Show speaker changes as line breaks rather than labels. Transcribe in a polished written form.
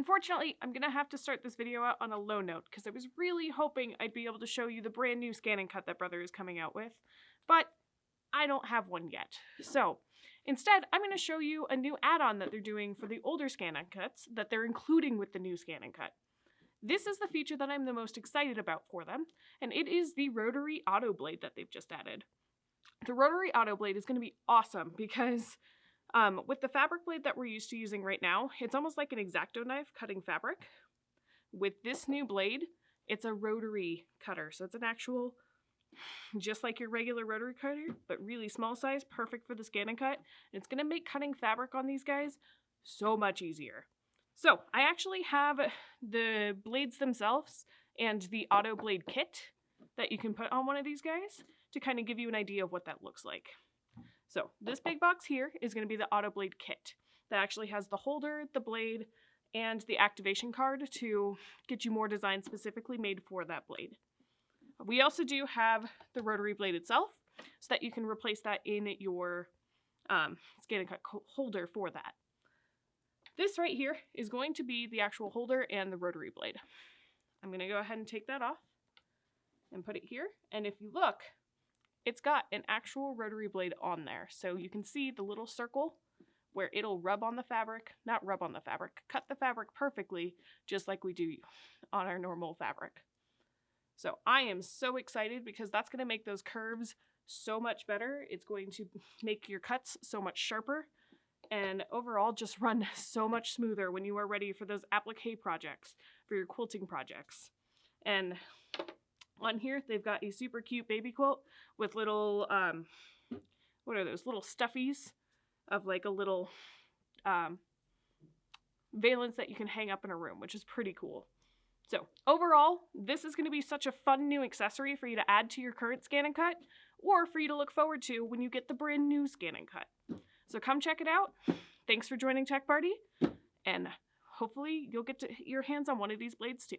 Unfortunately, I'm gonna have to start this video out on a low note because I was really hoping I'd be able to show you the brand new ScanNCut that Brother is coming out with, but I don't have one yet. So instead, I'm gonna show you a new add-on that they're doing for the older ScanNCuts that they're including with the new ScanNCut. This is the feature that I'm the most excited about for them, and it is the Rotary Auto Blade that they've just added. The Rotary Auto Blade is going to be awesome because with the fabric blade that we're used to using right now, it's almost like an X-Acto knife cutting fabric. With this new blade, it's a rotary cutter, so it's an actual, just like your regular rotary cutter, but really small size, perfect for the ScanNCut. And it's going to make cutting fabric on these guys so much easier. So I actually have the blades themselves and the Auto Blade Kit that you can put on one of these guys to kind of give you an idea of what that looks like. So this big box here is going to be the Auto Blade Kit that actually has the holder, the blade, and the activation card to get you more design specifically made for that blade. We also do have the rotary blade itself so that you can replace that in your ScanNCut holder for that. This right here is going to be the actual holder and the rotary blade. I'm going to go ahead and take that off and put it here. And if you look, it's got an actual rotary blade on there. So you can see the little circle where it'll rub on the fabric, not rub on the fabric, cut the fabric perfectly, just like we do on our normal fabric. So I am so excited because that's going to make those curves so much better. It's going to make your cuts so much sharper and overall just run so much smoother when you are ready for those applique projects, for your quilting projects. And on here, they've got a super cute baby quilt with little, what are those, little stuffies of like a little valance that you can hang up in a room, which is pretty cool. So overall, this is going to be such a fun new accessory for you to add to your current ScanNCut or for you to look forward to when you get the brand new ScanNCut. So come check it out. Thanks for joining Tech Party, and hopefully you'll get your hands on one of these blades too.